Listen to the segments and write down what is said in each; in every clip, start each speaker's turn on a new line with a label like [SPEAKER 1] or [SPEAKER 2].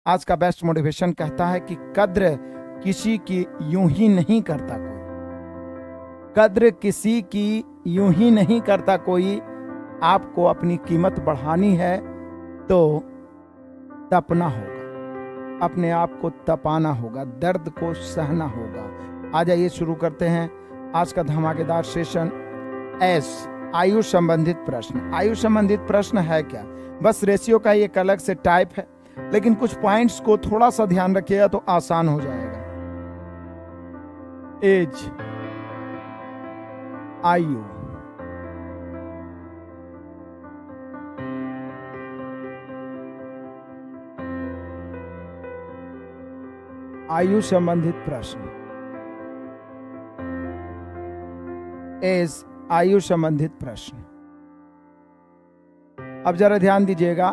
[SPEAKER 1] आज का best motivation कहता है कि कद्र किसी की यूं ही नहीं करता कोई, कद्र किसी की यूं ही नहीं करता कोई। आपको अपनी कीमत बढ़ानी है तो तपना होगा, अपने आप को तपाना होगा, दर्द को सहना होगा। आ जाइए शुरू करते हैं आज का धमाकेदार सेशन। आयु संबंधित प्रश्न। आयु संबंधित प्रश्न है क्या? बस रेशियो का एक अलग से टाइप है, लेकिन कुछ पॉइंट्स को थोड़ा सा ध्यान रखिएगा तो आसान हो जाएगा। एज, आयु, आयु संबंधित प्रश्न। एज, आयु संबंधित प्रश्न। अब जरा ध्यान दीजिएगा,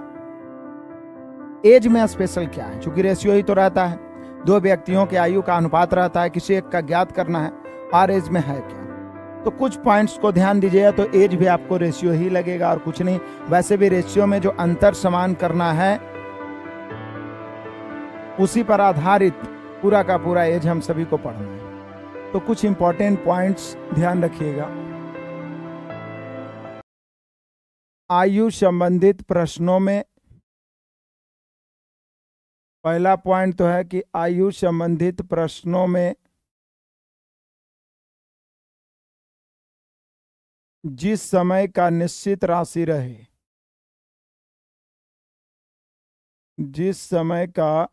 [SPEAKER 1] एज में स्पेशल क्या है? चूंकि रेशियो ही तो रहता है, दो व्यक्तियों के आयु का अनुपात रहता है, किसी एक का ज्ञात करना है, और एज में है क्या? तो कुछ पॉइंट्स को ध्यान दीजिएगा तो एज भी आपको रेशियो ही लगेगा और कुछ नहीं। वैसे भी रेशियो में जो अंतर समान करना है उसी पर आधारित पूरा का पूरा एज हम सभी को पढ़ना है। तो कुछ इंपॉर्टेंट पॉइंट्स ध्यान रखिएगा। आयु संबंधित प्रश्नों में पहला पॉइंट तो है कि आयु संबंधित प्रश्नों में जिस समय का निश्चित राशि रहे, जिस समय का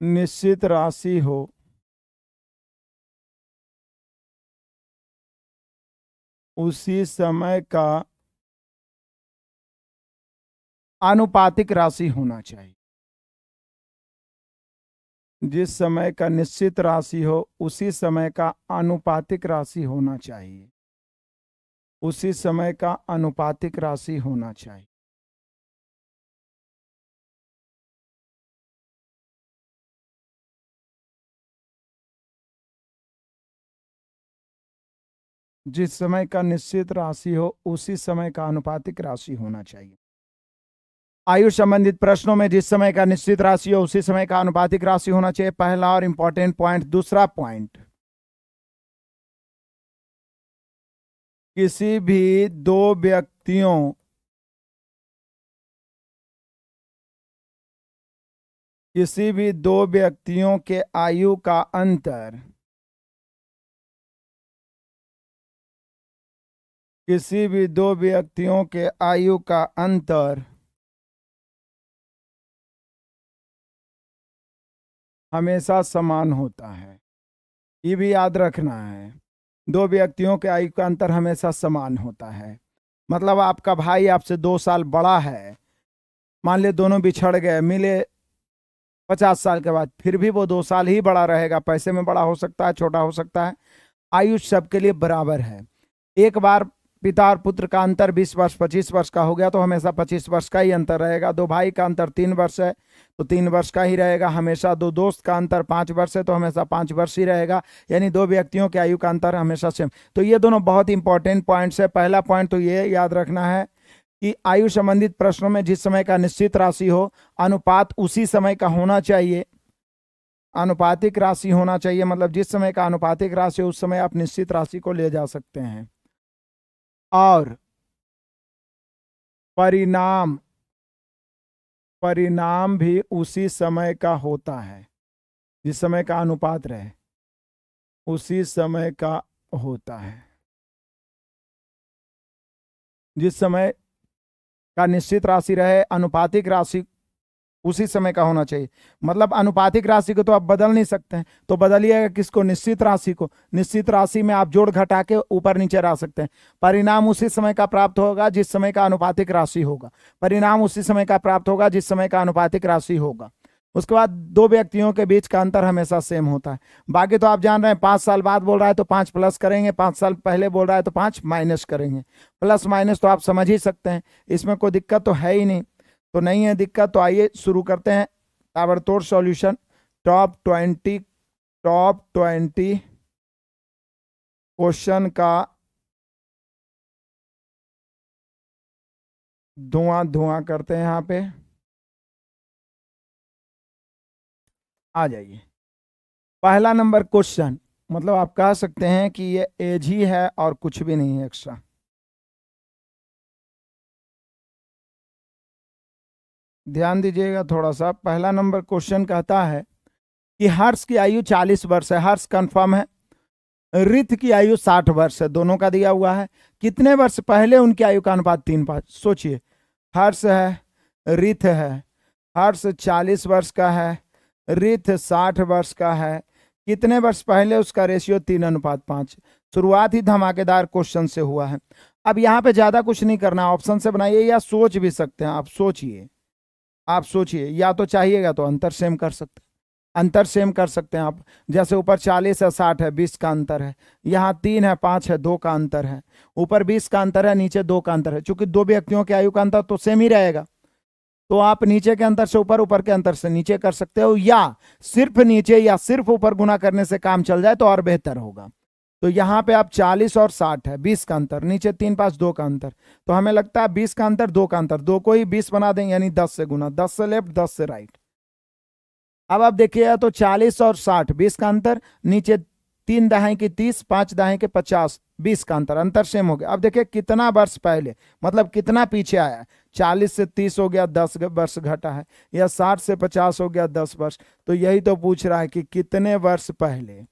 [SPEAKER 1] निश्चित राशि हो उसी समय का आनुपातिक राशि होना चाहिए। जिस समय का निश्चित राशि हो उसी समय का आनुपातिक राशि होना चाहिए, उसी समय का आनुपातिक राशि होना चाहिए। जिस समय का निश्चित राशि हो उसी समय का आनुपातिक राशि होना चाहिए। आयु संबंधित प्रश्नों में जिस समय का निश्चित राशि हो उसी समय का आनुपातिक राशि होना चाहिए, पहला और इंपॉर्टेंट पॉइंट। दूसरा पॉइंट, किसी भी दो व्यक्तियों के आयु का अंतर, किसी भी दो व्यक्तियों के आयु का अंतर हमेशा समान होता है। ये भी याद रखना है, दो व्यक्तियों के आयु का अंतर हमेशा समान होता है। मतलब आपका भाई आपसे 2 साल बड़ा है, मान ले दोनों बिछड़ गए, मिले 50 साल के बाद, फिर भी वो 2 साल ही बड़ा रहेगा। पैसे में बड़ा हो सकता है, छोटा हो सकता है, आयु सबके लिए बराबर है। एक बार पिता और पुत्र का अंतर 20 वर्ष 25 वर्ष का हो गया तो हमेशा 25 वर्ष का ही अंतर रहेगा। दो भाई का अंतर 3 वर्ष है तो 3 वर्ष का ही रहेगा हमेशा। दो दोस्त का अंतर 5 वर्ष है तो हमेशा 5 वर्ष ही रहेगा। यानी दो व्यक्तियों के आयु का अंतर हमेशा सेम। तो ये दोनों बहुत इंपॉर्टेंट पॉइंट्स है। पहला पॉइंट तो ये याद रखना है कि आयु संबंधित प्रश्नों में जिस समय का निश्चित राशि हो, अनुपात उसी समय का होना चाहिए, आनुपातिक राशि होना चाहिए। मतलब जिस समय का आनुपातिक राशि हो उस समय आप निश्चित राशि को ले जा सकते हैं। और परिणाम भी उसी समय का होता है, जिस समय का अनुपात रहे उसी समय का होता है। जिस समय का निश्चित राशि रहे, अनुपातिक राशि उसी समय का होना चाहिए। मतलब अनुपातिक राशि को तो आप बदल नहीं सकते हैं, तो बदलिएगा किसको? निश्चित राशि को। निश्चित राशि में आप जोड़ घटा के ऊपर नीचे ला सकते हैं। परिणाम उसी समय का प्राप्त होगा जिस समय का अनुपातिक राशि होगा। परिणाम उसी समय का प्राप्त होगा जिस समय का अनुपातिक राशि होगा। उसके बाद दो व्यक्तियों के बीच का अंतर हमेशा सेम होता है। बाकी तो आप जान रहे हैं, 5 साल बाद बोल रहा है तो 5 प्लस करेंगे, 5 साल पहले बोल रहा है तो 5 माइनस करेंगे। प्लस माइनस तो आप समझ ही सकते हैं, इसमें कोई दिक्कत तो है ही नहीं। तो नहीं है दिक्कत, तो आइए शुरू करते हैं ताबड़तोड़ सॉल्यूशन। टॉप 20 क्वेश्चन का धुआं धुआं करते हैं यहाँ पे। आ जाइए, पहला नंबर क्वेश्चन, मतलब आप कह सकते हैं कि ये एज ही है और कुछ भी नहीं है एक्स्ट्रा। ध्यान दीजिएगा थोड़ा सा। पहला नंबर क्वेश्चन कहता है कि हर्ष की आयु 40 वर्ष है, हर्ष कंफर्म है। रित की आयु 60 वर्ष है, दोनों का दिया हुआ है। कितने वर्ष पहले उनकी आयु का अनुपात 3:5? सोचिए, हर्ष है, रित है। हर्ष 40 वर्ष का है, रित 60 वर्ष का है। कितने वर्ष पहले उसका रेशियो 3:5? शुरुआत ही धमाकेदार क्वेश्चन से हुआ है। अब यहाँ पे ज्यादा कुछ नहीं करना, ऑप्शन से बनाइए या सोच भी सकते हैं। आप सोचिए, आप सोचिए, या तो चाहिएगा तो अंतर सेम कर सकते हैं, अंतर सेम कर सकते हैं आप। जैसे ऊपर 40 है, 60 है, 20 का अंतर है। यहाँ 3 है, 5 है, 2 का अंतर है। ऊपर 20 का अंतर है, नीचे 2 का अंतर है। चूंकि दो व्यक्तियों के आयु का अंतर तो सेम ही रहेगा, तो आप नीचे के अंतर से ऊपर, ऊपर के अंतर से नीचे कर सकते हो, या सिर्फ नीचे या सिर्फ ऊपर गुना करने से काम चल जाए तो और बेहतर होगा। तो यहाँ पे आप 40 और 60 है, 20 का अंतर, नीचे 3, 5, 2 का अंतर। तो हमें लगता है 20 का अंतर, 2 का अंतर, 2 को ही 20 बना देंगे, यानी 10 से गुना, 10 से लेफ्ट, 10 से राइट। अब आप देखिएगा तो 40 और 60, 20 का अंतर, नीचे 3 दाएं की 30, 5 दाएं के 50, 20 का अंतर, अंतर सेम हो गया। अब देखिए कितना वर्ष पहले, मतलब कितना पीछे आया। 40 से 30 हो गया, 10 वर्ष घटा है, या 60 से 50 हो गया, 10 वर्ष। तो यही तो पूछ रहा है कि कितने वर्ष पहले।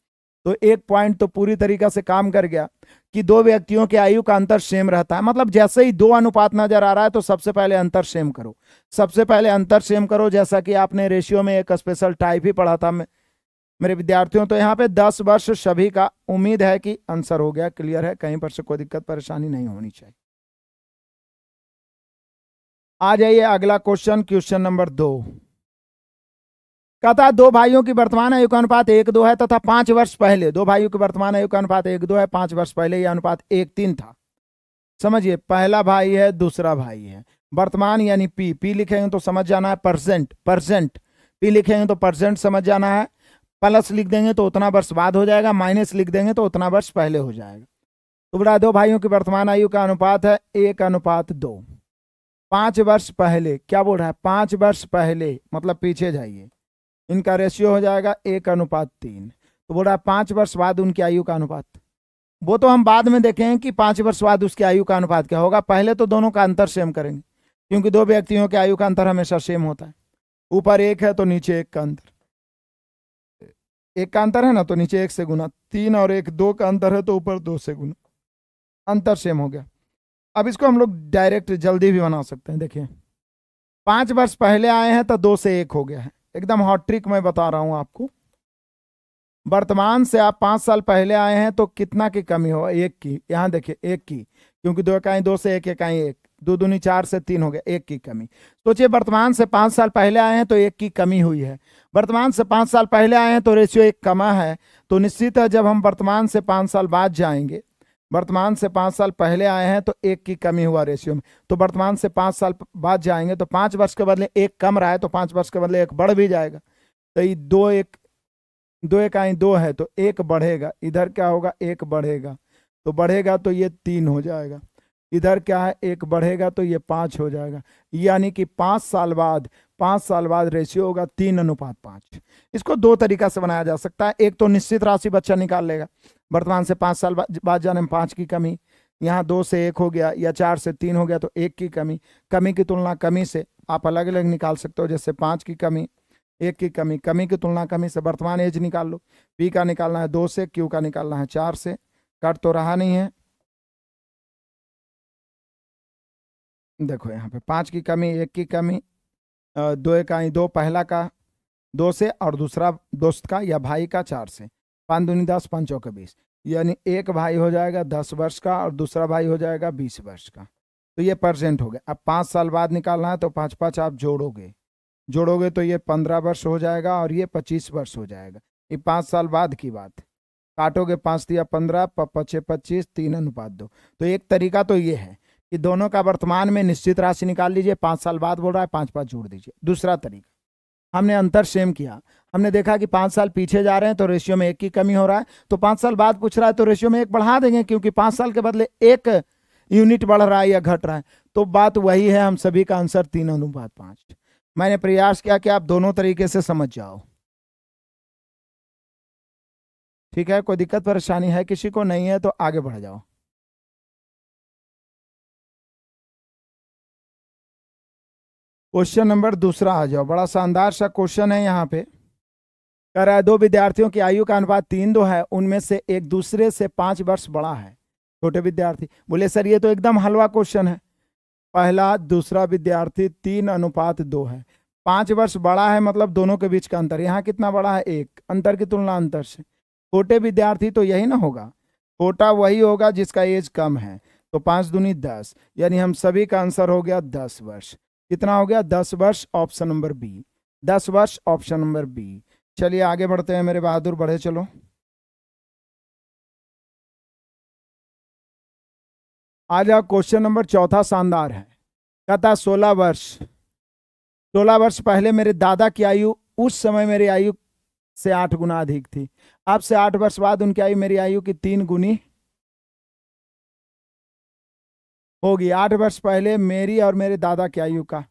[SPEAKER 1] तो एक पॉइंट तो पूरी तरीका से काम कर गया कि दो व्यक्तियों के आयु का अंतर सेम रहता है। मतलब जैसे ही 2 अनुपात नजर आ रहा है तो सबसे पहले अंतर सेम करो, सबसे पहले अंतर सेम करो। जैसा कि आपने रेशियो में एक स्पेशल टाइप ही पढ़ा था मेरे विद्यार्थियों। तो यहाँ पे 10 वर्ष सभी का। उम्मीद है कि आंसर हो गया, क्लियर है, कहीं पर से कोई दिक्कत परेशानी नहीं होनी चाहिए। आ जाइए अगला क्वेश्चन, क्वेश्चन नंबर 2। कहता है दो भाइयों की वर्तमान आयु का अनुपात 1:2 है तथा 5 वर्ष पहले, दो भाइयों की वर्तमान आयु का अनुपात 1:2 है, 5 वर्ष पहले यह अनुपात 1:3 था। समझिए, पहला भाई है, दूसरा भाई है। वर्तमान यानी पी, पी लिखेंगे तो समझ जाना है परसेंट, परसेंट। पी लिखेंगे तो परसेंट समझ जाना है। प्लस लिख देंगे तो उतना वर्ष बाद हो जाएगा, माइनस लिख देंगे तो उतना वर्ष पहले हो जाएगा। तो बड़ा दो भाइयों की वर्तमान आयु का अनुपात है 1:2। 5 वर्ष पहले, क्या बोल रहा है, 5 वर्ष पहले, मतलब पीछे जाइए, इनका रेशियो हो जाएगा 1:3। तो बोल रहा है 5 वर्ष बाद उनकी आयु का अनुपात। वो तो हम बाद में देखेंगे कि 5 वर्ष बाद उसकी आयु का अनुपात क्या होगा, पहले तो दोनों का अंतर सेम करेंगे, क्योंकि दो व्यक्तियों के आयु का अंतर हमेशा सेम होता है। ऊपर 1 है तो नीचे 1 का अंतर, 1 का अंतर है ना, तो नीचे 1 से गुना। 3 और 1, 2 का अंतर है तो ऊपर 2 से गुना, अंतर सेम हो गया। अब इसको हम लोग डायरेक्ट जल्दी भी बना सकते हैं। देखिए 5 वर्ष पहले आए हैं तो 2 से 1 हो गया है, एकदम हॉट ट्रिक मैं बता रहा हूं आपको। वर्तमान से आप 5 साल पहले आए हैं तो कितना की कमी हो, 1 की। यहां देखिए 1 की, क्योंकि 2 इकाई 2 से 1 इकाई 1, 2 दूनी 4 से 3 हो गया, 1 की कमी। सोचिए वर्तमान से 5 साल पहले आए हैं तो 1 की कमी हुई है। वर्तमान से 5 साल पहले आए हैं तो रेशियो 1 कमा है। तो निश्चित है जब हम वर्तमान से 5 साल बाद जाएंगे, वर्तमान से 5 साल पहले आए हैं तो 1 की कमी हुआ रेशियो में। तो वर्तमान से 5 साल बाद जाएंगे तो 5 वर्ष के बदले 1 कम रहा है, तो 5 वर्ष के बदले 1 बढ़ भी जाएगा। तो ये 2 इकाई 2 है तो 1 बढ़ेगा, इधर क्या होगा, 1 बढ़ेगा, तो बढ़ेगा तो ये 3 हो जाएगा। इधर क्या है, 1 बढ़ेगा तो ये 5 हो जाएगा। यानी कि 5 साल बाद रेशियो होगा 3:5। इसको 2 तरीका से बनाया जा सकता है। एक तो निश्चित राशि बच्चा निकाल लेगा, वर्तमान से 5 साल बाद जाने में 5 की कमी, यहाँ 2 से 1 हो गया, या 4 से 3 हो गया तो 1 की कमी। कमी की तुलना कमी से आप अलग अलग निकाल सकते हो, जैसे 5 की कमी, 1 की कमी। कमी की तुलना कमी से वर्तमान एज निकाल लो। पी का निकालना है 2 से, क्यू का निकालना है 4 से। कट तो रहा नहीं है, देखो यहाँ पे 5 की कमी, 1 की कमी, 2 इकाई 2, पहला का 2 से और दूसरा दोस्त का या भाई का 4 से। 5 दूनी 10, 5 चौके 20, यानी एक भाई हो जाएगा 10 वर्ष का और दूसरा भाई हो जाएगा 20 वर्ष का। तो ये परसेंट हो गया। अब 5 साल बाद निकालना है तो 5 5 आप जोड़ोगे तो ये 15 वर्ष हो जाएगा और ये 25 वर्ष हो जाएगा। ये 5 साल बाद की बात। काटोगे 5 दिया 15, 5 25, 3:2। तो एक तरीका तो ये है कि दोनों का वर्तमान में निश्चित राशि निकाल लीजिए, 5 साल बाद बोल रहा है 5 5 जोड़ दीजिए। दूसरा तरीका, हमने अंतर सेम किया, हमने देखा कि 5 साल पीछे जा रहे हैं तो रेशियो में 1 की कमी हो रहा है, तो 5 साल बाद पूछ रहा है तो रेशियो में 1 बढ़ा देंगे, क्योंकि 5 साल के बदले 1 यूनिट बढ़ रहा है या घट रहा है। तो बात वही है, हम सभी का आंसर 3:5। मैंने प्रयास किया कि आप दोनों तरीके से समझ जाओ। ठीक है, कोई दिक्कत परेशानी है किसी को? नहीं है तो आगे बढ़ जाओ। क्वेश्चन नंबर दूसरा आ जाओ। बड़ा शानदार सा क्वेश्चन है यहाँ पे। कह रहा है दो विद्यार्थियों की आयु का अनुपात 3:2 है, उनमें से एक दूसरे से 5 वर्ष बड़ा है। छोटे विद्यार्थी बोले सर ये तो एकदम हलवा क्वेश्चन है। पहला दूसरा विद्यार्थी 3:2 है, 5 वर्ष बड़ा है, मतलब दोनों के बीच का अंतर यहाँ कितना बड़ा है? 1। अंतर की तुलना अंतर से। छोटे विद्यार्थी तो यही ना होगा, छोटा वही होगा जिसका एज कम है। तो 5 दूनी 10, यानी हम सभी का आंसर हो गया 10 वर्ष। कितना हो गया? 10 वर्ष, ऑप्शन नंबर बी। 10 वर्ष, ऑप्शन नंबर बी। चलिए आगे बढ़ते हैं मेरे बहादुर, बढ़े चलो। आ जाओ, क्वेश्चन नंबर चौथा शानदार है। कहता 16 वर्ष, 16 वर्ष पहले मेरे दादा की आयु उस समय मेरी आयु से 8 गुना अधिक थी। अब से 8 वर्ष बाद उनकी आयु मेरी आयु की 3 गुनी होगी। 8 वर्ष पहले मेरी और मेरे दादा की आयु का,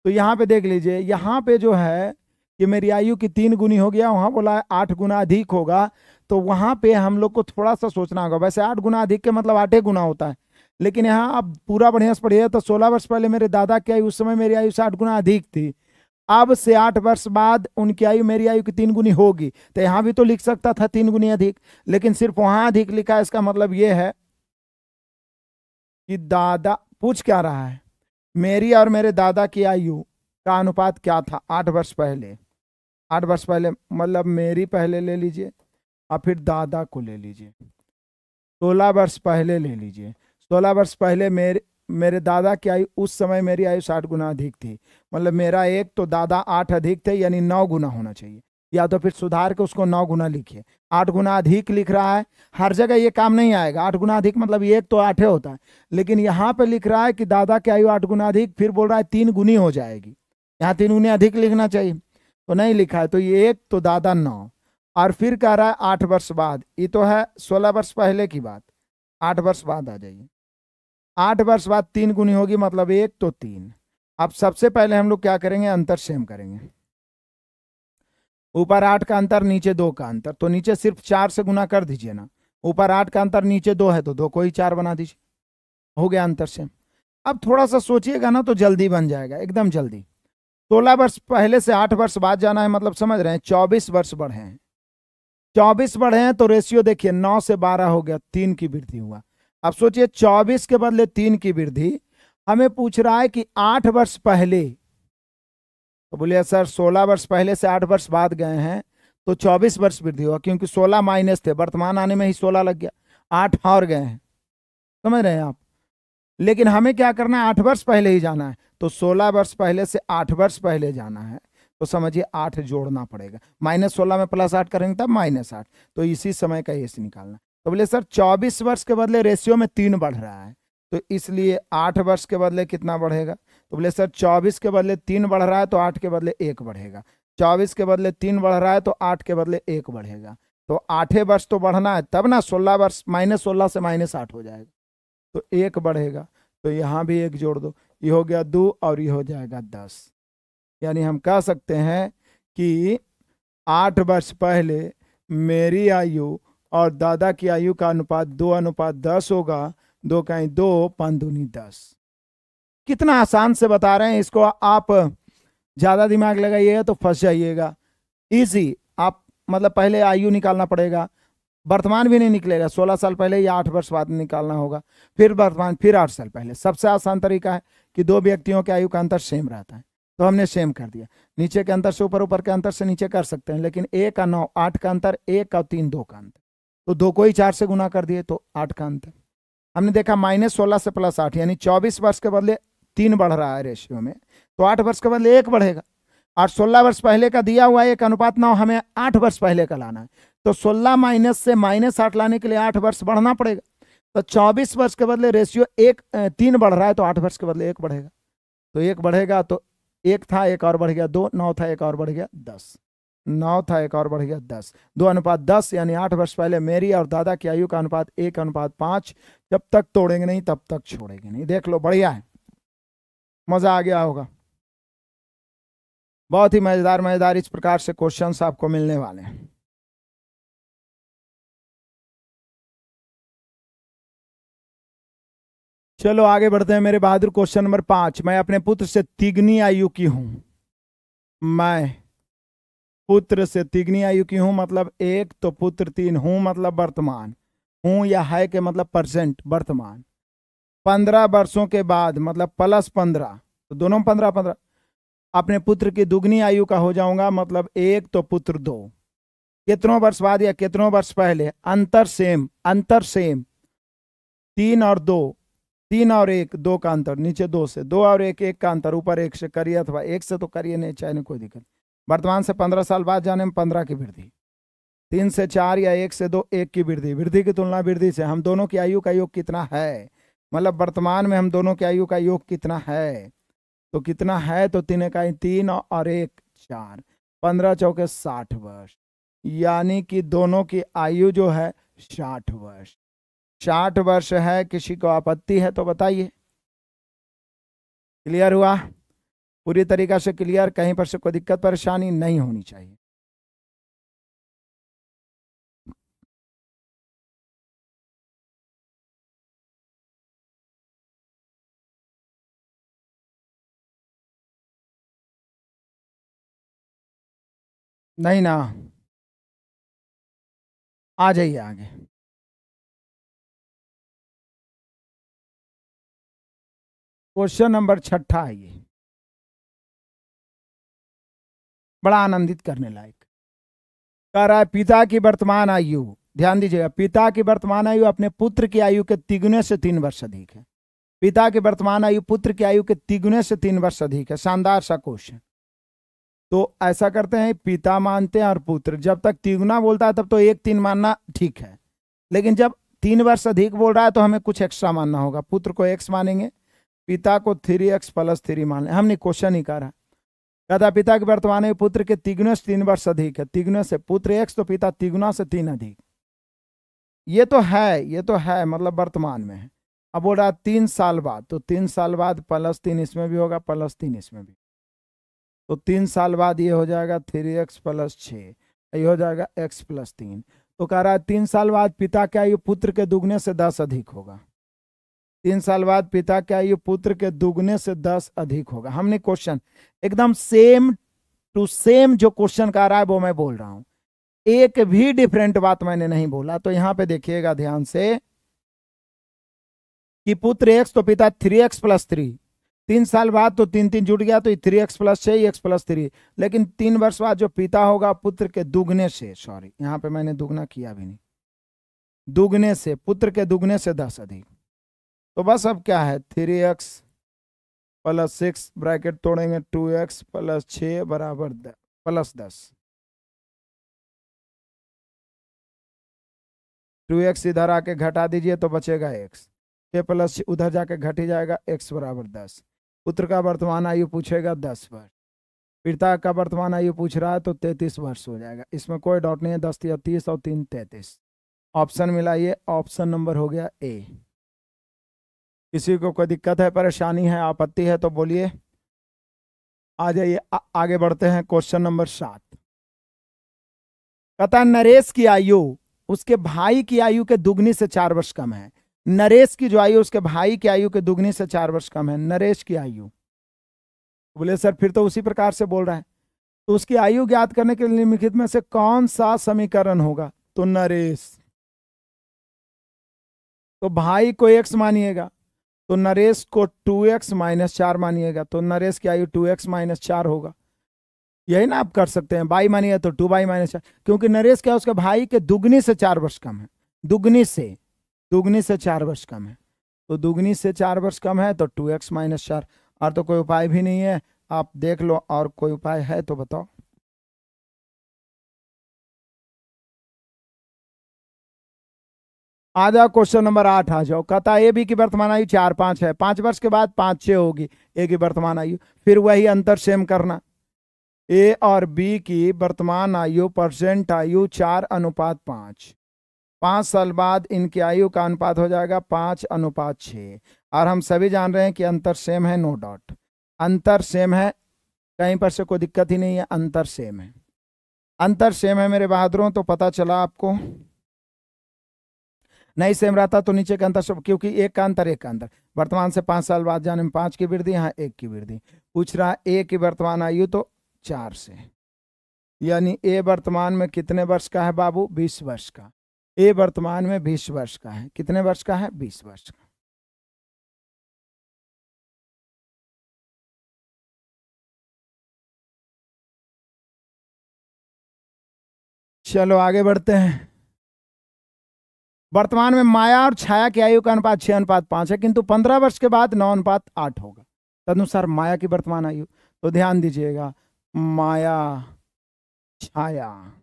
[SPEAKER 1] तो यहाँ पे देख लीजिए, यहाँ पे जो है कि मेरी आयु की 3 गुनी हो गया, वहां बोला है 8 गुना अधिक होगा। तो वहां पे हम लोग को थोड़ा सा सोचना होगा। वैसे 8 गुना अधिक के मतलब 8 गुना होता है, लेकिन यहाँ आप पूरा बढ़िया से पढ़िए। तो 16 वर्ष पहले मेरे दादा की आयु उस समय मेरी आयु से 8 गुना अधिक थी। अब से 8 वर्ष बाद उनकी आयु मेरी आयु की 3 गुनी होगी। तो यहाँ भी तो लिख सकता था 3 गुनी अधिक, लेकिन सिर्फ वहां अधिक लिखा है। इसका मतलब ये है कि दादा पूछ क्या रहा है, मेरी और मेरे दादा की आयु का अनुपात क्या था 8 वर्ष पहले। 8 वर्ष पहले मतलब मेरी पहले ले लीजिए और फिर दादा को ले लीजिए। 16 वर्ष पहले ले लीजिए। 16 वर्ष पहले मेरे दादा की आयु उस समय मेरी आयु 60 गुना अधिक थी, मतलब मेरा 1 तो दादा 8 अधिक थे, यानी 9 गुना होना चाहिए। या तो फिर सुधार के उसको 9 गुना लिखिए। 8 गुना अधिक लिख रहा है, हर जगह ये काम नहीं आएगा। 8 गुना अधिक मतलब 1 तो 8 होता है, लेकिन यहाँ पे लिख रहा है कि दादा की आयु 8 गुना अधिक, फिर बोल रहा है 3 गुनी हो जाएगी। यहाँ 3 गुनी अधिक लिखना चाहिए, तो नहीं लिखा है। तो ये 1 तो दादा 9, और फिर कह रहा है 8 वर्ष बाद। ये तो है 16 वर्ष पहले की बात, 8 वर्ष बाद आ जाइए। 8 वर्ष बाद 3 गुनी होगी, मतलब 1 तो 3। अब सबसे पहले हम लोग क्या करेंगे? अंतर सेम करेंगे। ऊपर 8 का अंतर, नीचे 2 का अंतर, तो नीचे सिर्फ 4 से गुना कर दीजिए ना। ऊपर 8 का अंतर, नीचे 2 है, तो 2 को ही 4 बना दीजिए, हो गया अंतर सेम। अब थोड़ा सा सोचिएगा ना तो जल्दी बन जाएगा, एकदम जल्दी। 16 वर्ष पहले से 8 वर्ष बाद जाना है, मतलब समझ रहे हैं 24 वर्ष बढ़े हैं। 24 बढ़े हैं तो रेशियो देखिए 9 से 12 हो गया, 3 की वृद्धि हुआ। अब सोचिए 24 के बदले 3 की वृद्धि। हमें पूछ रहा है कि 8 वर्ष पहले, तो बोलिए सर 16 वर्ष पहले से 8 वर्ष बाद गए हैं तो 24 वर्ष वृद्धि हुआ, क्योंकि 16 माइनस थे, वर्तमान आने में ही 16 लग गया, 8 और गए हैं। समझ रहे हैं आप? लेकिन हमें क्या करना है? 8 वर्ष पहले ही जाना है, तो 16 वर्ष पहले से 8 वर्ष पहले जाना है। तो समझिए 8 जोड़ना पड़ेगा, -16 में +8 करेंगे तब -8, तो इसी समय का एस निकालना। तो बोले सर 24 वर्ष के बदले रेशियो में 3 बढ़ रहा है, तो इसलिए 8 वर्ष के बदले कितना बढ़ेगा? तो बोले सर 24 के बदले 3 बढ़ रहा है तो 8 के बदले 1 बढ़ेगा। 24 के बदले 3 बढ़ रहा है तो 8 के बदले 1 बढ़ेगा। तो 8 वर्ष तो बढ़ना है, तब ना 16 वर्ष -16 से -8 हो जाएगा, तो 1 बढ़ेगा। तो यहाँ भी 1 जोड़ दो, ये हो गया 2 और ये हो जाएगा 10। यानी हम कह सकते हैं कि 8 वर्ष पहले मेरी आयु और दादा की आयु का अनुपात 2:10 होगा। 2 का 2, 5 दूनी 10। कितना आसान से बता रहे हैं, इसको आप ज्यादा दिमाग लगाइएगा तो फंस जाइएगा। इजी, आप मतलब पहले आयु निकालना पड़ेगा, वर्तमान भी नहीं निकलेगा। 16 साल पहले या 8 वर्ष बाद निकालना होगा, फिर वर्तमान, फिर 8 साल पहले। सबसे आसान तरीका है कि 2 व्यक्तियों के आयु का अंतर सेम रहता है, तो हमने सेम कर दिया। नीचे के अंतर से ऊपर, ऊपर के अंतर से नीचे कर सकते हैं, लेकिन 1 और 9, 8 का अंतर, 1 और 3, 2 का अंतर, तो 2 को ही 4 से गुना कर दिए तो 8 का अंतर। हमने देखा -16 से +8, यानी 24 वर्ष के बदले 3 बढ़ रहा है रेशियो में, तो 8 वर्ष के बदले 1 बढ़ेगा। और 16 वर्ष पहले का दिया हुआ है 1:9, हमें 8 वर्ष पहले का लाना है, तो 16 माइनस से -8 लाने के लिए 8 वर्ष बढ़ना पड़ेगा। तो 24 वर्ष के बदले रेशियो 3 बढ़ रहा है, तो 8 वर्ष के बदले 1 बढ़ेगा। तो 1 बढ़ेगा, तो 1 था 1 और बढ़ गया 2, 9 था 1 और बढ़ गया 10, 9 था 1 और बढ़ गया 10, 2:10, यानी 8 वर्ष पहले मेरी और दादा की आयु का अनुपात 1:5। जब तक तोड़ेंगे नहीं तब तक छोड़ेंगे नहीं। देख लो, बढ़िया है। मजा आ गया होगा। बहुत ही मजेदार मजेदार इस प्रकार से क्वेश्चंस आपको मिलने वाले हैं। चलो आगे बढ़ते हैं मेरे बहादुर। क्वेश्चन नंबर 5, मैं अपने पुत्र से तिगनी आयु की हूं। मैं पुत्र से तिगनी आयु की हूं मतलब एक, तो पुत्र 3, हूं मतलब वर्तमान, हूं या है के मतलब परसेंट वर्तमान। 15 वर्षों के बाद मतलब +15, तो दोनों 15 अपने पुत्र की दुगनी आयु का हो जाऊंगा मतलब एक, तो पुत्र 2। कितनों वर्ष बाद या कितनों वर्ष पहले? अंतर सेम, अंतर सेम। 3 और 2, 3 और 1, 2 का अंतर, नीचे 2 से 2 और 1, 1 का अंतर, ऊपर 1 से करिए अथवा 1 से तो करिए, नहीं चाहे, नहीं कोई दिक्कत। वर्तमान से 15 साल बाद जाने में 15 की वृद्धि, 3 से 4 या 1 से 2, 1 की वृद्धि, वृद्धि की तुलना वृद्धि से। हम दोनों की आयु का योग कितना है, मतलब वर्तमान में हम दोनों की आयु का योग कितना है, तो कितना है, तो 3 इकाई 3 और 1 4, 15 चौके 60 वर्ष, यानी कि दोनों की आयु जो है 60 वर्ष। 60 वर्ष है। किसी को आपत्ति है तो बताइए। क्लियर हुआ? पूरी तरीका से क्लियर, कहीं पर से कोई दिक्कत परेशानी नहीं होनी चाहिए। नहीं ना, आ जाइए आगे। क्वेश्चन नंबर 6 है ये, बड़ा आनंदित करने लायक। कह रहा है पिता की वर्तमान आयु, ध्यान दीजिएगा, पिता की वर्तमान आयु अपने पुत्र की आयु के तिगुने से 3 वर्ष अधिक है। पिता की वर्तमान आयु पुत्र की आयु के तिगुने से 3 वर्ष अधिक है। शानदार सा क्वेश्चन। तो ऐसा करते हैं, पिता मानते हैं और पुत्र, जब तक तिगुना बोलता है तब तो 1 3 मानना ठीक है, लेकिन जब 3 वर्ष अधिक बोल रहा है तो हमें कुछ एक्स्ट्रा मानना होगा। पुत्र को x मानेंगे, पिता को 3x + 3 मान लें। हमने क्वेश्चन ही करा, कहता पिता के वर्तमान में पुत्र के तिगुने से 3 वर्ष अधिक है। तिगुने से पुत्र x, तो पिता तिगुना से 3 अधिक। ये तो है, ये तो है, मतलब वर्तमान में है। अब बोल रहा 3 साल बाद, तो 3 साल बाद +3 इसमें भी होगा, +3 इसमें भी, तो 3 साल बाद ये हो जाएगा 3x + 6, ये हो जाएगा x + 3। तो कह रहा है 3 साल बाद पिता की आयु पुत्र के दुगने से 10 अधिक होगा। 3 साल बाद पिता की आयु पुत्र के दुगने से 10 अधिक होगा। हमने क्वेश्चन एकदम सेम टू सेम जो क्वेश्चन का रहा है वो मैं बोल रहा हूं, एक भी डिफरेंट बात मैंने नहीं बोला। तो यहां पे देखिएगा ध्यान से कि पुत्र x, तो पिता 3x + 3, 3 साल बाद तो 3 3 जुड़ गया, तो 3x + 6 x + 3, लेकिन 3 वर्ष बाद जो पिता होगा पुत्र के दुगने से, सॉरी यहां पे मैंने दुगना किया भी नहीं, दुगने से, पुत्र के दुगने से 10 अधिक। तो बस अब क्या है, 3x + 6 ब्रैकेट तोड़ेंगे, 2x + 6 बराबर +10। 2x इधर आके घटा दीजिए तो बचेगा x, 6 + 6 उधर जाके घट ही जाएगा, x बराबर 10। पुत्र का वर्तमान आयु पूछेगा 10 वर्ष, पिता का वर्तमान आयु पूछ रहा है तो 33 वर्ष हो जाएगा। इसमें कोई डाउट नहीं है, 10 या 30 और 3 33। ऑप्शन मिलाइए, ऑप्शन नंबर हो गया ए। किसी को कोई दिक्कत है, परेशानी है, आपत्ति है तो बोलिए। आ जाइए आगे बढ़ते हैं। क्वेश्चन नंबर 7, कहता नरेश की आयु उसके भाई की आयु के दुगनी से 4 वर्ष कम है। नरेश की जो आयु उसके भाई की आयु के दुगनी से 4 वर्ष कम है। नरेश की आयु, बोले सर फिर तो उसी प्रकार से बोल रहा है, तो उसकी आयु ज्ञात करने के लिए निम्नलिखित में से कौन सा समीकरण होगा? तो नरेश, तो भाई को x मानिएगा, तो नरेश को 2x - 4 मानिएगा, तो नरेश की आयु 2x - 4 होगा। यही ना आप कर सकते हैं, y मानिए तो 2y - 4, क्योंकि नरेश क्या उसके भाई के दुगनी से 4 वर्ष कम है। दुगनी से 4 वर्ष कम है, तो दुगनी से 4 वर्ष कम है तो 2x - 4। और तो कोई उपाय भी नहीं है, आप देख लो, और कोई उपाय है तो बताओ। आ जाओ क्वेश्चन नंबर 8 आ जाओ। कहता ए बी की वर्तमान आयु 4 5 है, 5 वर्ष के बाद 5 6 होगी ए की वर्तमान आयु। फिर वही अंतर सेम करना, ए और बी की वर्तमान आयु परसेंट आयु 4:5, 5 साल बाद इनकी आयु का अनुपात हो जाएगा 5:6। और हम सभी जान रहे हैं कि अंतर सेम है, नो डाउट। अंतर सेम है, कहीं पर से कोई दिक्कत ही नहीं है, अंतर सेम है। अंतर सेम है मेरे बहादुरों, तो पता चला आपको। नहीं सेम रहता तो नीचे का अंतर सब, क्योंकि एक का अंतर एक का अंतर। वर्तमान से 5 साल बाद जाने में 5 की वृद्धि, यहाँ 1 की वृद्धि। पूछ रहा है ए की वर्तमान आयु, तो 4 से, यानी ए वर्तमान में कितने वर्ष का है बाबू? 20 वर्ष का। ए वर्तमान में 20 वर्ष का है। कितने वर्ष का है? 20 वर्ष का। चलो आगे बढ़ते हैं। वर्तमान में माया और छाया की आयु का अनुपात 6:5 है, किंतु 15 वर्ष के बाद 9:8 होगा। तदनुसार माया की वर्तमान आयु, तो ध्यान दीजिएगा, माया छाया,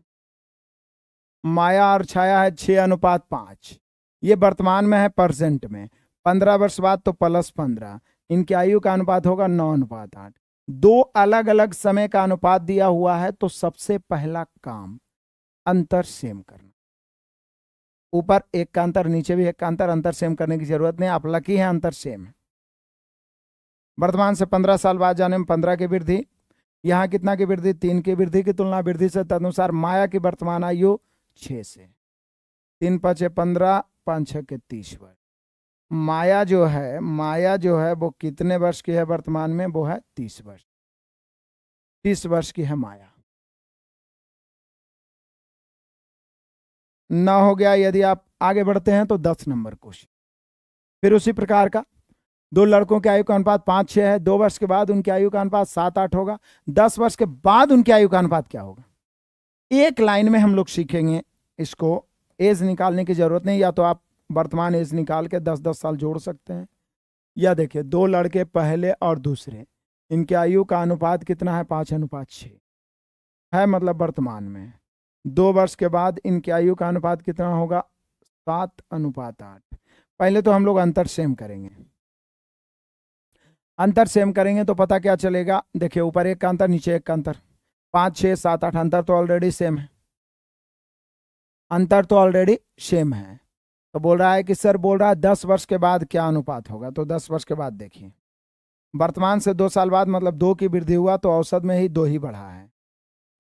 [SPEAKER 1] माया और छाया है 6:5। ये वर्तमान में है, प्रेजेंट में। 15 वर्ष बाद तो +15, इनकी आयु का अनुपात होगा 9:8। दो अलग अलग समय का अनुपात दिया हुआ है, तो सबसे पहला काम अंतर सेम करना। ऊपर एक का अंतर, नीचे भी एक का अंतर, अंतर सेम करने की जरूरत नहीं, आप लकी हैं, अंतर सेम है। वर्तमान से 15 साल बाद जाने में 15 की वृद्धि, यहाँ कितना की वृद्धि? 3 की वृद्धि की तुलना वृद्धि से, तदनुसार माया की वर्तमान आयु 6 से। 3 × 5 = 15, 5 × 6 = 30 वर्ष। माया जो है वो कितने वर्ष की है वर्तमान में? वो है 30 वर्ष। 30 वर्ष की है माया। न हो गया। यदि आप आगे बढ़ते हैं तो 10 नंबर क्वेश्चन फिर उसी प्रकार का। दो लड़कों की आयु का अनुपात 5-6 है। 2 वर्ष के बाद उनकी आयु का अनुपात 7-8 होगा। 10 वर्ष के बाद उनकी आयु का अनुपात क्या होगा? एक लाइन में हम लोग सीखेंगे इसको। एज निकालने की जरूरत नहीं, या तो आप वर्तमान एज निकाल के 10-10 साल जोड़ सकते हैं, या देखिए 2 लड़के पहले और दूसरे, इनकी आयु का अनुपात कितना है? 5:6 है, मतलब वर्तमान में। 2 वर्ष के बाद इनकी आयु का अनुपात कितना होगा? 7:8। पहले तो हम लोग अंतर सेम करेंगे। अंतर सेम करेंगे तो पता क्या चलेगा? देखिए ऊपर एक का अंतर, नीचे एक का अंतर, 5, 6, 7, 8, अंतर तो ऑलरेडी सेम है। अंतर तो ऑलरेडी सेम है। तो बोल रहा है कि सर, बोल रहा है 10 वर्ष के बाद क्या अनुपात होगा? तो 10 वर्ष के बाद देखिए, वर्तमान से 2 साल बाद मतलब 2 की वृद्धि हुआ, तो औसत में ही 2 ही बढ़ा है।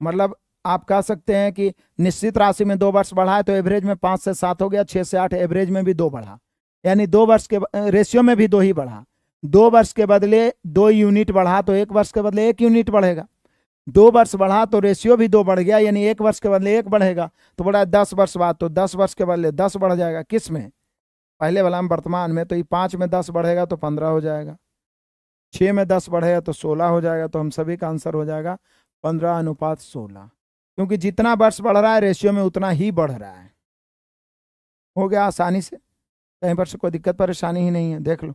[SPEAKER 1] मतलब आप कह सकते हैं कि निश्चित राशि में 2 वर्ष बढ़ा है, तो एवरेज में 5 से 7 हो गया, 6 से 8 एवरेज में भी 2 बढ़ा, यानी 2 वर्ष के रेशियो में भी 2 ही बढ़ा। 2 वर्ष के बदले 2 यूनिट बढ़ा, तो 1 वर्ष के बदले 1 यूनिट बढ़ेगा। 2 वर्ष बढ़ा तो रेशियो भी 2 बढ़ गया, यानी 1 वर्ष के बदले 1 बढ़ेगा। तो बढ़ा 10 वर्ष बाद, तो 10 वर्ष के बदले 10 बढ़ जाएगा। किस में? पहले वाला में, वर्तमान में। तो ये 5 में 10 बढ़ेगा तो 15 हो जाएगा, 6 में 10 बढ़ेगा तो 16 हो जाएगा। तो हम सभी का आंसर हो जाएगा 15:16, क्योंकि जितना वर्ष बढ़ रहा है रेशियो में उतना ही बढ़ रहा है। हो गया आसानी से, कहीं पर से कोई दिक्कत परेशानी ही नहीं है, देख लो।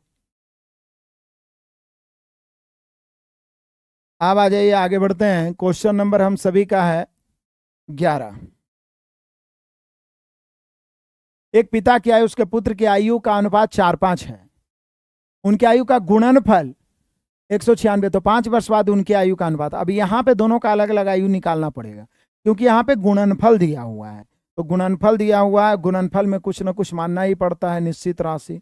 [SPEAKER 1] अब आ जाइए, आगे बढ़ते हैं। क्वेश्चन नंबर हम सभी का है 11। एक पिता की आयु उसके पुत्र की आयु का अनुपात 4-5 है। उनकी आयु का गुणनफल 196, तो 5 वर्ष बाद उनकी आयु का अनुपात। अब यहाँ पे दोनों का अलग अलग आयु निकालना पड़ेगा, क्योंकि यहाँ पे गुणनफल दिया हुआ है। तो गुणनफल दिया हुआ है, गुणनफल में कुछ ना कुछ मानना ही पड़ता है। निश्चित राशि,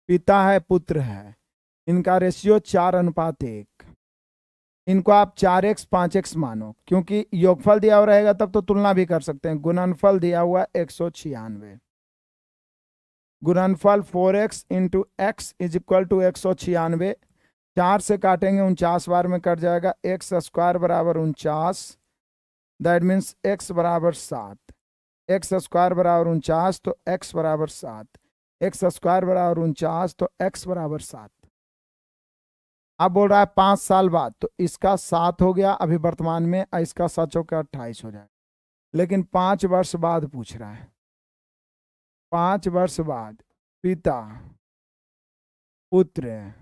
[SPEAKER 1] पिता है पुत्र है, इनका रेशियो 4:1। इनको आप 4x 5x मानो, क्योंकि योगफल दिया हुआ रहेगा तब तो तुलना भी कर सकते हैं। गुणनफल दिया हुआ 196, गुणनफल 4x × x = 196। 4 से काटेंगे 49 बार में कट जाएगा। x² = 49, that means x = 7। x² = 49 तो x = 7, x² = 49 तो x = 7। अब बोल रहा है 5 साल बाद, तो इसका 7 हो गया अभी वर्तमान में, इसका 7 × 28 हो जाए। लेकिन 5 वर्ष बाद पूछ रहा है। 5 वर्ष बाद पिता पुत्र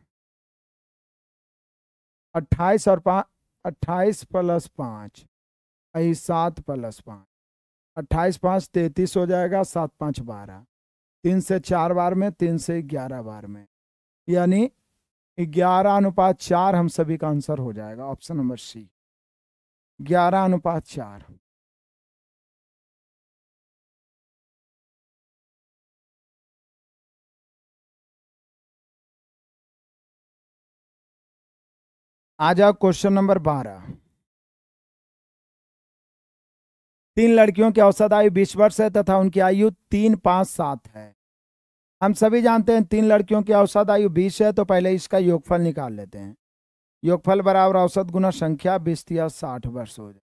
[SPEAKER 1] 28 और 5, 28 + 5, 7 + 5, 28 × 5 = 33 हो जाएगा। 7 × 5 = 12, 3 से 4 बार में, 3 से 11 बार में, यानी 11:4 हम सभी का आंसर हो जाएगा। Option number C, 11:4। आ जाओ क्वेश्चन नंबर 12। 3 लड़कियों की औसत आयु 20 वर्ष है तथा उनकी आयु 3, 5, 7 है। हम सभी जानते हैं 3 लड़कियों की औसत आयु 20 है, तो पहले इसका योगफल निकाल लेते हैं। योगफल बराबर औसत गुना संख्या 20 या 60 वर्ष हो जाए।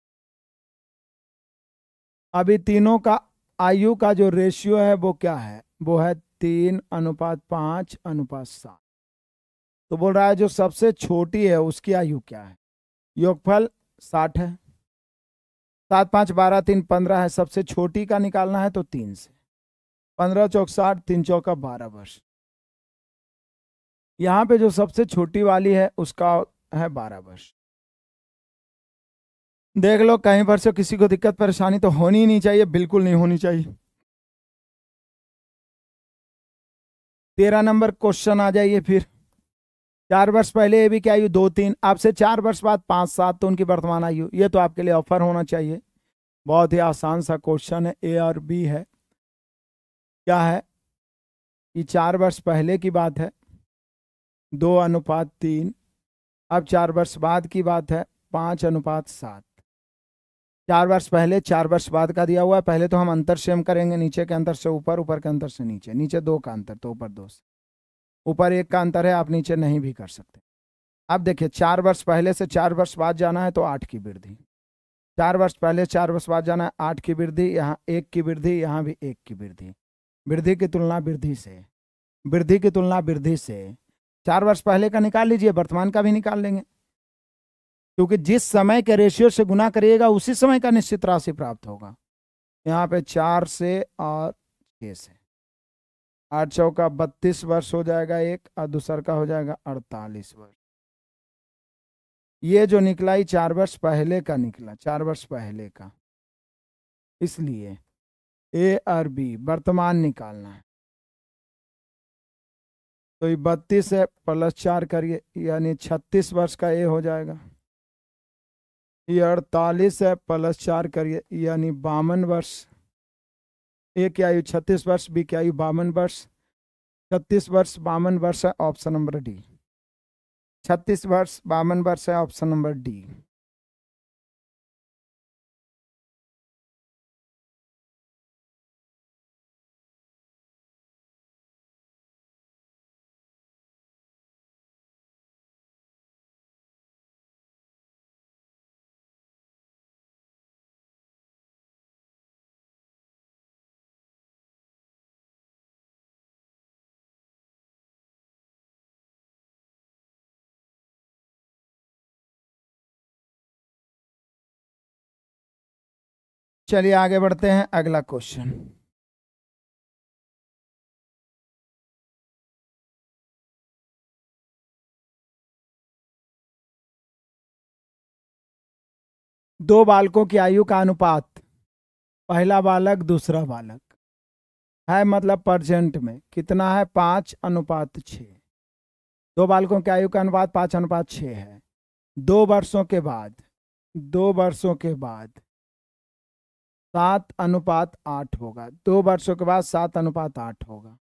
[SPEAKER 1] अभी तीनों का आयु का जो रेशियो है वो क्या है? वो है 3:5:7। तो बोल रहा है जो सबसे छोटी है उसकी आयु क्या है? योगफल 60 है, 7, 5, 12, 3, 15 है। सबसे छोटी का निकालना है तो 3 से 15 चौक 60, 3 चौका 12 वर्ष। यहाँ पे जो सबसे छोटी वाली है उसका है 12 वर्ष। देख लो कहीं पर से किसी को दिक्कत परेशानी तो होनी ही नहीं चाहिए, बिल्कुल नहीं होनी चाहिए। 13 नंबर क्वेश्चन आ जाइए फिर। 4 वर्ष पहले ए बी की आयु 2, 3, आपसे 4 वर्ष बाद 5, 7, तो उनकी वर्तमान आयु। ये तो आपके लिए ऑफर होना चाहिए। बहुत ही आसान सा क्वेश्चन है, ए और बी है। क्या है कि 4 वर्ष पहले की बात है 2:3। अब 4 वर्ष बाद की बात है 5:7। 4 वर्ष पहले 4 वर्ष बाद का दिया हुआ है। पहले तो हम अंतर सेम करेंगे, नीचे के अंतर से ऊपर, ऊपर के अंतर से नीचे। नीचे 2 का अंतर तो ऊपर 2 से, ऊपर 1 का अंतर है, आप नीचे नहीं भी कर सकते। अब देखिए 4 वर्ष पहले से 4 वर्ष बाद जाना है तो 8 की वृद्धि। 4 वर्ष पहले 4 वर्ष बाद जाना है, 8 की वृद्धि, यहाँ 1 की वृद्धि, यहाँ भी 1 की वृद्धि। वृद्धि की तुलना वृद्धि से, वृद्धि की तुलना वृद्धि से। 4 वर्ष पहले का निकाल लीजिए, वर्तमान का भी निकाल लेंगे, क्योंकि जिस समय के रेशियो से गुना करिएगा उसी समय का निश्चित राशि प्राप्त होगा। यहाँ पे 4 से और 6 से 8 चौका 32 वर्ष हो जाएगा एक, और दूसर का हो जाएगा 48 वर्ष। ये जो निकला ही 4 वर्ष पहले का निकला, 4 वर्ष पहले का। इसलिए ए और बी वर्तमान निकालना है। तो ये 32 है, +4 करिए, यानी 36 वर्ष का ए हो जाएगा। ये 48 है, +4 करिए, यानी 52 वर्ष। ए की आयु 36 वर्ष, बी की आयु 52 वर्ष। 36 वर्ष 52 वर्ष है, ऑप्शन नंबर डी। 36 वर्ष 52 वर्ष है, ऑप्शन नंबर डी। चलिए आगे बढ़ते हैं, अगला क्वेश्चन। दो बालकों की आयु का अनुपात, पहला बालक दूसरा बालक है, मतलब परसेंट में कितना है? 5:6। दो बालकों की आयु का अनुपात 5:6 है। 2 वर्षों के बाद, 2 वर्षों के बाद 7:8 होगा। 2 वर्षों के बाद 7:8 होगा।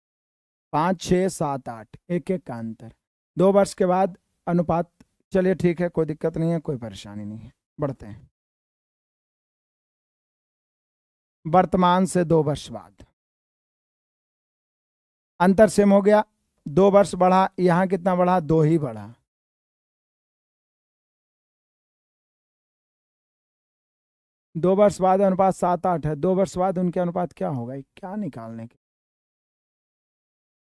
[SPEAKER 1] 5, 6, 7, 8, एक एक का अंतर। 2 वर्ष के बाद अनुपात। चलिए ठीक है, कोई दिक्कत नहीं है, कोई परेशानी नहीं है। बढ़ते हैं वर्तमान से 2 वर्ष बाद। अंतर सेम हो गया, 2 वर्ष बढ़ा, यहां कितना बढ़ा? 2 ही बढ़ा। दो वर्ष बाद अनुपात 7-8 है। 2 वर्ष बाद उनके अनुपात क्या होगा? क्या निकालने के?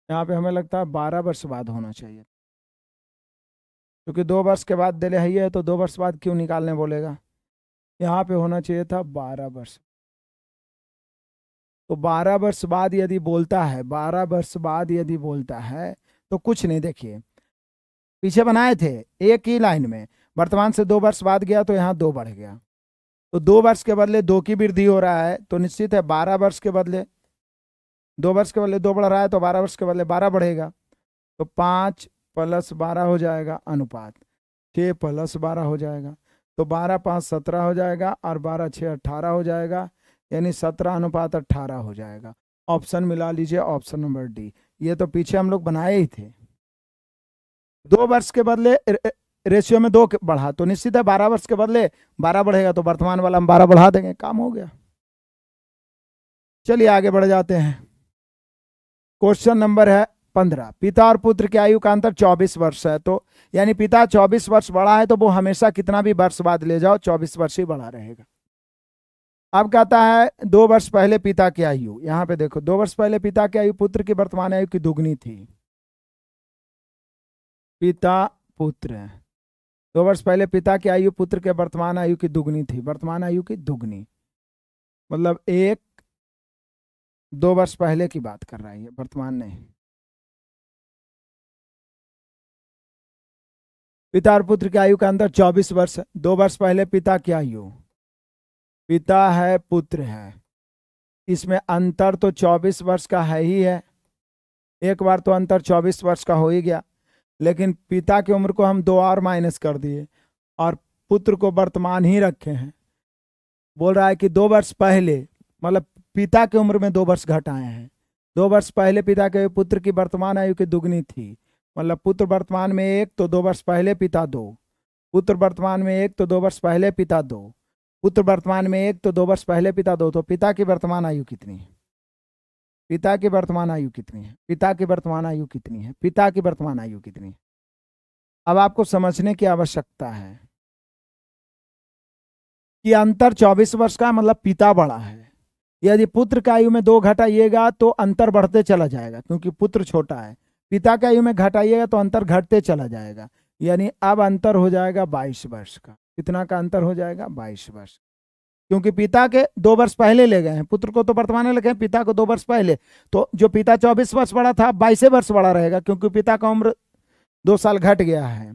[SPEAKER 1] यहाँ पे हमें लगता है 12 वर्ष बाद होना चाहिए, क्योंकि 2 वर्ष के बाद दिले है, तो 2 वर्ष बाद क्यों निकालने बोलेगा? यहाँ पे होना चाहिए था 12 वर्ष। तो 12 वर्ष बाद यदि बोलता है, 12 वर्ष बाद यदि बोलता है तो कुछ नहीं, देखिए पीछे बनाए थे एक ही लाइन में, वर्तमान से 2 वर्ष बाद गया तो यहाँ 2 बढ़ गया, तो 2 वर्ष के बदले 2 की वृद्धि हो रहा है, तो निश्चित है 12 वर्ष के बदले 2 वर्ष के बदले 2 बढ़ रहा है, तो 12 वर्ष के बदले 12 बढ़ेगा। तो 5 + 12 हो जाएगा अनुपात, 6 + 12 हो जाएगा, तो 12, 5, 17 हो जाएगा, और 12, 6, 18 हो जाएगा, यानी 17:18 हो जाएगा। ऑप्शन मिला लीजिए, ऑप्शन नंबर डी। ये तो पीछे हम लोग बनाए ही थे। 2 वर्ष के बदले रेशियो में 2 बढ़ा तो निश्चित है 12 वर्ष के बदले 12 बढ़ेगा, तो वर्तमान वाला हम 12 बढ़ा देंगे, काम हो गया। चलिए आगे बढ़ जाते हैं। क्वेश्चन नंबर है 15। पिता और पुत्र की आयु का अंतर 24 वर्ष है, तो यानी पिता 24 वर्ष बड़ा है, तो वो हमेशा कितना भी वर्ष बाद ले जाओ 24 वर्ष ही बड़ा रहेगा। अब कहता है 2 वर्ष पहले पिता की आयु, यहां पे देखो 2 वर्ष पहले पिता की आयु पुत्र की वर्तमान आयु की दुगनी थी। पिता पुत्र, 2 वर्ष पहले पिता की आयु पुत्र के वर्तमान आयु की दुगनी थी, वर्तमान आयु की दुगनी मतलब 2 वर्ष पहले की बात कर रहा है, वर्तमान नहीं। पिता और पुत्र की आयु का अंतर 24 वर्ष, 2 वर्ष पहले पिता की आयु, पिता है पुत्र है, इसमें अंतर तो 24 वर्ष का है ही है, एक बार तो अंतर 24 वर्ष का हो ही गया, लेकिन पिता की उम्र को हम 2 और माइनस कर दिए और पुत्र को वर्तमान ही रखे हैं। बोल रहा है कि 2 वर्ष पहले मतलब पिता की उम्र में 2 वर्ष घटाए हैं। 2 वर्ष पहले पिता के पुत्र की वर्तमान आयु की दुगनी थी, मतलब पुत्र वर्तमान में 1 तो 2 वर्ष पहले पिता 2, पुत्र वर्तमान में 1 तो 2 वर्ष पहले पिता 2, पुत्र वर्तमान में 1 तो 2 वर्ष पहले पिता 2, तो पिता की वर्तमान आयु कितनी है? पिता की वर्तमान आयु कितनी है? पिता की वर्तमान आयु कितनी है? पिता की वर्तमान आयु कितनी है? अब आपको समझने की आवश्यकता है कि अंतर 24 वर्ष का मतलब पिता बड़ा है। यदि पुत्र की आयु में 2 घटाइएगा तो अंतर बढ़ते चला जाएगा, क्योंकि पुत्र छोटा है। पिता की आयु में घटाइएगा तो अंतर घटते चला जाएगा, यानी अब अंतर हो जाएगा 22 वर्ष का। कितना का अंतर हो जाएगा? 22 वर्ष, क्योंकि पिता के 2 वर्ष पहले ले गए हैं, पुत्र को तो वर्तमान में लगे हैं, पिता को 2 वर्ष पहले, तो जो पिता 24 वर्ष बड़ा था 22 वर्ष बड़ा रहेगा, क्योंकि पिता का उम्र 2 साल घट गया है।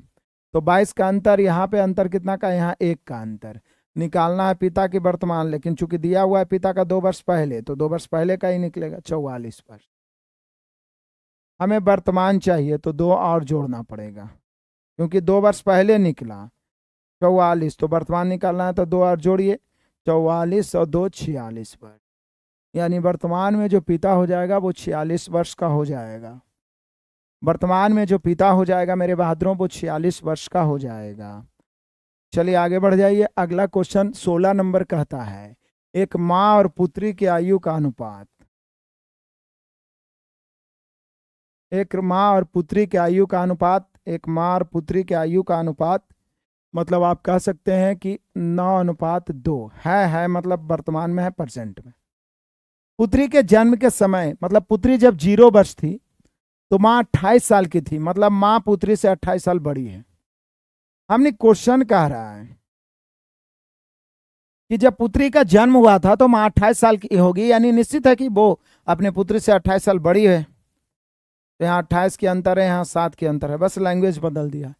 [SPEAKER 1] तो 22 का अंतर, यहाँ पे अंतर कितना का? यहाँ 1 का अंतर निकालना है पिता की वर्तमान, लेकिन चूंकि दिया हुआ है पिता का 2 वर्ष पहले, तो 2 वर्ष पहले का ही निकलेगा 44 वर्ष। हमें वर्तमान चाहिए तो 2 और जोड़ना पड़ेगा, क्योंकि 2 वर्ष पहले निकला 44, तो वर्तमान निकालना है तो 2 और जोड़िए, 44 और 2 46 वर्ष, यानी वर्तमान में जो पिता हो जाएगा वो 46 वर्ष का हो जाएगा। वर्तमान में जो पिता हो जाएगा मेरे बहादुरों वो 46 वर्ष का हो जाएगा। चलिए आगे बढ़ जाइए। अगला क्वेश्चन 16 नंबर कहता है एक माँ और पुत्री की आयु का अनुपात। एक माँ और पुत्री की आयु का अनुपात, एक माँ और पुत्री की आयु का अनुपात मतलब आप कह सकते हैं कि 9:2 है मतलब वर्तमान में है, परसेंट में। पुत्री के जन्म के समय मतलब पुत्री जब 0 वर्ष थी तो माँ 28 साल की थी, मतलब माँ पुत्री से 28 साल बड़ी है। हमने क्वेश्चन कह रहा है कि जब पुत्री का जन्म हुआ था तो माँ 28 साल की होगी, यानी निश्चित है कि वो अपने पुत्री से 28 साल बड़ी है। तो यहाँ 28 की अंतर है, यहाँ 7 की अंतर है, बस लैंग्वेज बदल दिया।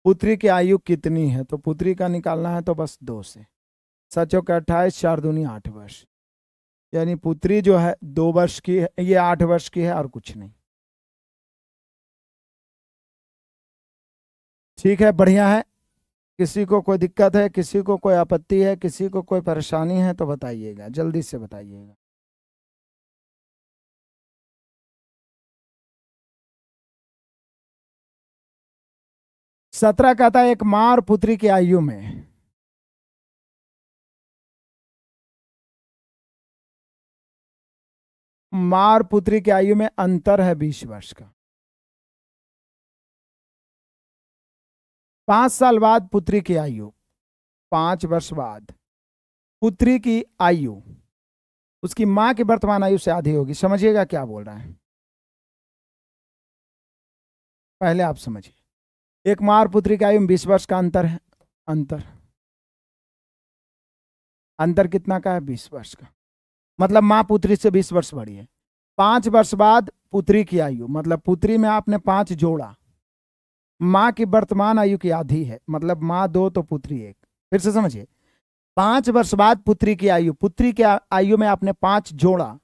[SPEAKER 1] पुत्री की आयु कितनी है तो पुत्री का निकालना है तो बस 2 से, 7 के 28, 4 दूनी 8 वर्ष, यानी पुत्री जो है 2 वर्ष की है, ये 8 वर्ष की है और कुछ नहीं। ठीक है, बढ़िया है। किसी को कोई दिक्कत है, किसी को कोई आपत्ति है, किसी को कोई परेशानी है तो बताइएगा, जल्दी से बताइएगा। सत्रह कहता है एक माँ और पुत्री की आयु में माँ और पुत्री की आयु में अंतर है 20 वर्ष का। 5 साल बाद पुत्री की आयु, 5 वर्ष बाद पुत्री की आयु उसकी मां की वर्तमान आयु से आधी होगी। समझिएगा क्या बोल रहा है, पहले आप समझिए। एक मां और पुत्री की आयु में 20 वर्ष का अंतर है। अंतर कितना का है? 20 वर्ष का, मतलब मां पुत्री से 20 वर्ष बड़ी है। 5 वर्ष बाद पुत्री की आयु, मतलब पुत्री में आपने 5 जोड़ा, मां की वर्तमान आयु की आधी है, मतलब मां 2 तो पुत्री 1। फिर से समझिए, 5 वर्ष बाद पुत्री की आयु, पुत्री की आयु में आपने 5 जोड़ा,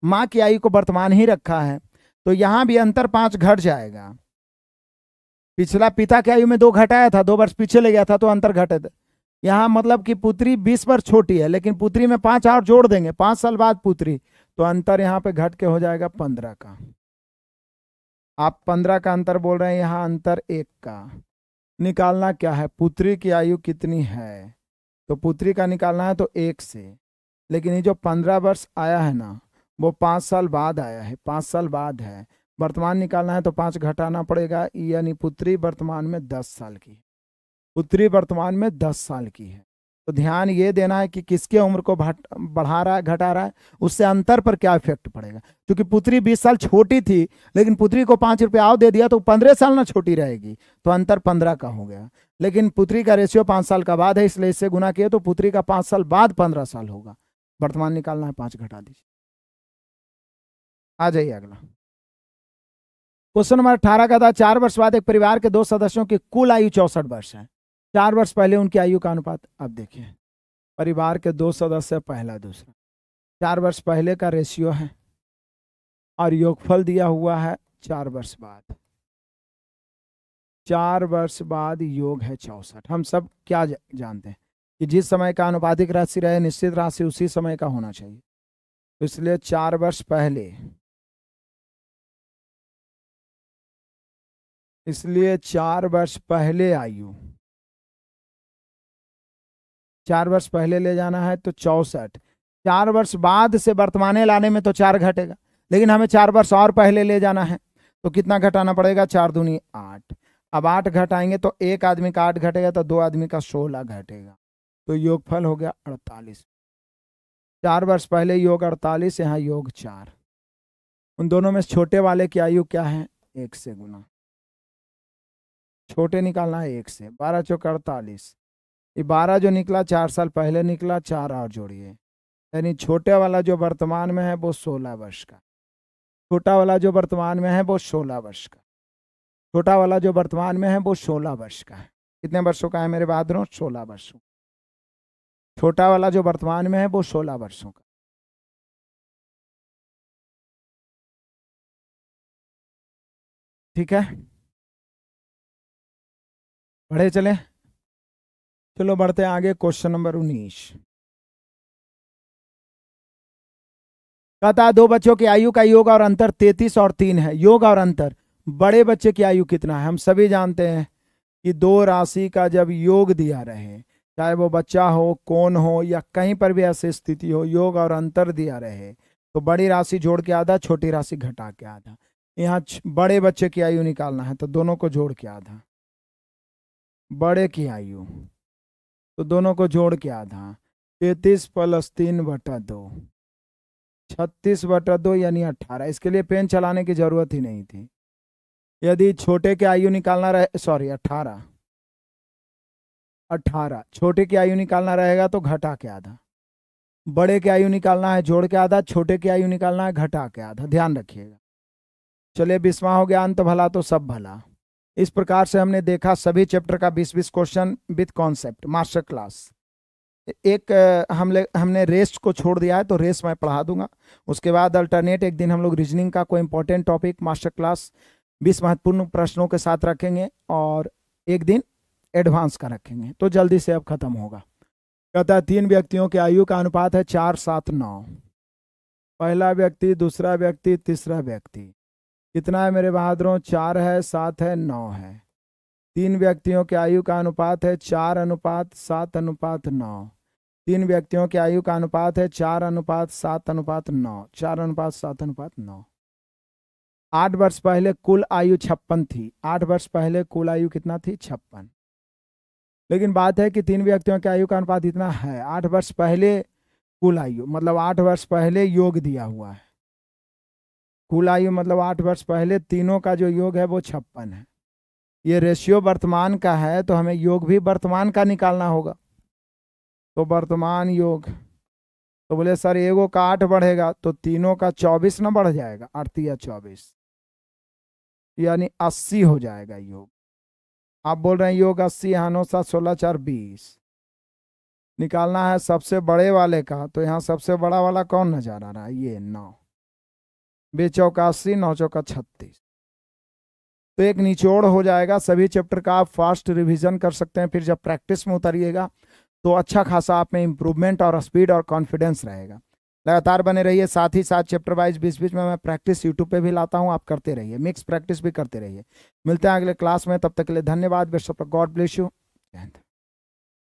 [SPEAKER 1] मां की आयु को वर्तमान ही रखा है, तो यहां भी अंतर 5 घट जाएगा। पिछला पिता की आयु में 2 घटाया था, 2 वर्ष पीछे ले गया था तो अंतर घटे थे। यहां मतलब कि पुत्री 20 वर्ष छोटी है, लेकिन पुत्री में 5 और जोड़ देंगे, 5 साल बाद पुत्री, तो अंतर यहां पे घट के हो जाएगा 15 का। आप 15 का अंतर बोल रहे हैं, यहां अंतर 1 का, निकालना क्या है, पुत्री की आयु कितनी है, तो पुत्री का निकालना है तो 1 से, लेकिन ये जो 15 वर्ष आया है ना, वो 5 साल बाद आया है, 5 साल बाद है। वर्तमान निकालना है तो 5 घटाना पड़ेगा, यानी पुत्री वर्तमान में 10 साल की है। पुत्री वर्तमान में 10 साल की है। तो ध्यान ये देना है कि किसके उम्र को बढ़ा रहा है, घटा रहा है, उससे अंतर पर क्या इफेक्ट पड़ेगा। क्योंकि पुत्री 20 साल छोटी थी, लेकिन पुत्री को 5 रुपये और दे दिया तो 15 साल ना छोटी रहेगी, तो अंतर 15 का हो गया। लेकिन पुत्री का रेशियो 5 साल का बाद है, इसलिए इससे गुना किए तो पुत्री का 5 साल बाद 15 साल होगा। वर्तमान निकालना है, 5 घटा दीजिए। आ जाइए अगला क्वेश्चन नंबर 18 का था, 4 वर्ष बाद एक परिवार के 2 सदस्यों की कुल आयु 64 वर्ष है। 4 वर्ष पहले उनकी आयु का अनुपात। अब देखिए, परिवार के 2 सदस्य, पहला दूसरा, 4 वर्ष पहले का रेशियो है और योगफल दिया हुआ है 4 वर्ष बाद। 4 वर्ष बाद योग है 64। हम सब क्या जानते हैं कि जिस समय का अनुपातिक राशि रहे, निश्चित राशि उसी समय का होना चाहिए। तो इसलिए 4 वर्ष पहले, इसलिए 4 वर्ष पहले आयु, 4 वर्ष पहले ले जाना है तो 64। 4 वर्ष बाद से वर्तमाने लाने में तो 4 घटेगा, लेकिन हमें 4 वर्ष और पहले ले जाना है तो कितना घटाना पड़ेगा, 4 दूनी 8। अब 8 घटाएंगे तो एक आदमी का 8 घटेगा, तो 2 आदमी का 16 घटेगा, तो योगफल हो गया 48। 4 वर्ष पहले योग 48, यहाँ योग 4। उन दोनों में छोटे वाले की आयु क्या है, 1 से गुना, छोटे निकालना है 1 से। 12 चौक 48, ये 12 जो निकला 4 साल पहले निकला, 4 और जोड़िए, यानी छोटे वाला जो वर्तमान में है वो 16 वर्ष का, छोटा वाला जो वर्तमान में है वो 16 वर्ष का, छोटा वाला जो वर्तमान में है वो 16 वर्ष का है। कितने वर्षों का है मेरे बहादुरों, 16 वर्षों। छोटा वाला जो वर्तमान में है वो 16 वर्षों का। ठीक है, बढ़े चले, चलो बढ़ते हैं आगे। क्वेश्चन नंबर 19 कहता है, 2 बच्चों की आयु का योग और अंतर 33 और 3 है। योग और अंतर, बड़े बच्चे की आयु कितना है। हम सभी जानते हैं कि 2 राशि का जब योग दिया रहे, चाहे वो बच्चा हो, कौन हो, या कहीं पर भी ऐसी स्थिति हो, योग और अंतर दिया रहे तो बड़ी राशि जोड़ के आधा, छोटी राशि घटा के आधा। यहाँ बड़े बच्चे की आयु निकालना है तो दोनों को जोड़ के आधा, बड़े की आयु तो दोनों को जोड़ के आधा, 33 + 3/2, 36/2 यानी 18। इसके लिए पेन चलाने की जरूरत ही नहीं थी। यदि छोटे की आयु निकालना रहे, सॉरी 18, छोटे की आयु निकालना रहेगा तो घटा के आधा, बड़े की आयु निकालना है जोड़ के आधा, छोटे की आयु निकालना है घटा के आधा, ध्यान रखिएगा। चलिए 20वां हो गया, अंत भला तो सब भला। इस प्रकार से हमने देखा सभी चैप्टर का 20-20 question with concept, master class. एक हमने रेस्ट को छोड़ दिया है, तो रेस्ट मैं पढ़ा दूंगा। उसके बाद अल्टरनेट एक दिन हम लोग रीजनिंग का कोई इंपॉर्टेंट टॉपिक मास्टर क्लास 20 महत्वपूर्ण प्रश्नों के साथ रखेंगे, और एक दिन एडवांस का रखेंगे, तो जल्दी से अब खत्म होगा। कहता है 3 व्यक्तियों की आयु का अनुपात है 4, 7, 9। पहला व्यक्ति, दूसरा व्यक्ति, तीसरा व्यक्ति, कितना है मेरे बहादुरों, 4 है, 7 है, 9 है। 3 व्यक्तियों की आयु का अनुपात है 4:7:9। 3 व्यक्तियों की आयु का अनुपात है 4:7:9, 4:7:9। 8 वर्ष पहले कुल आयु 56 थी। 8 वर्ष पहले कुल आयु कितना थी, 56। लेकिन बात है कि 3 व्यक्तियों की आयु का अनुपात इतना है। 8 वर्ष पहले कुल आयु मतलब 8 वर्ष पहले योग दिया हुआ है। कुल आयु मतलब 8 वर्ष पहले तीनों का जो योग है वो 56 है। ये रेशियो वर्तमान का है, तो हमें योग भी वर्तमान का निकालना होगा। तो वर्तमान योग, तो बोले सर एगो का 8 बढ़ेगा तो तीनों का 24 ना बढ़ जाएगा, 8 या 24 यानी 80 हो जाएगा योग। आप बोल रहे हैं योग 80, यहाँ 9 7 16 4 20 निकालना है सबसे बड़े वाले का। तो यहाँ सबसे बड़ा वाला कौन नजर आ रहा है, ये 9, 2 चौका 80, 9 चौका 36। तो एक निचोड़ हो जाएगा। सभी चैप्टर का आप फास्ट रिवीजन कर सकते हैं, फिर जब प्रैक्टिस में उतरिएगा तो अच्छा खासा आप में इंप्रूवमेंट और स्पीड और कॉन्फिडेंस रहेगा। लगातार बने रहिए। साथ ही साथ चैप्टर वाइज बीच बीच में मैं प्रैक्टिस यूट्यूब पे भी लाता हूँ, आप करते रहिए, मिक्स प्रैक्टिस भी करते रहिए। मिलते हैं अगले क्लास में, तब तक के लिए धन्यवाद। Best of luck, God bless you.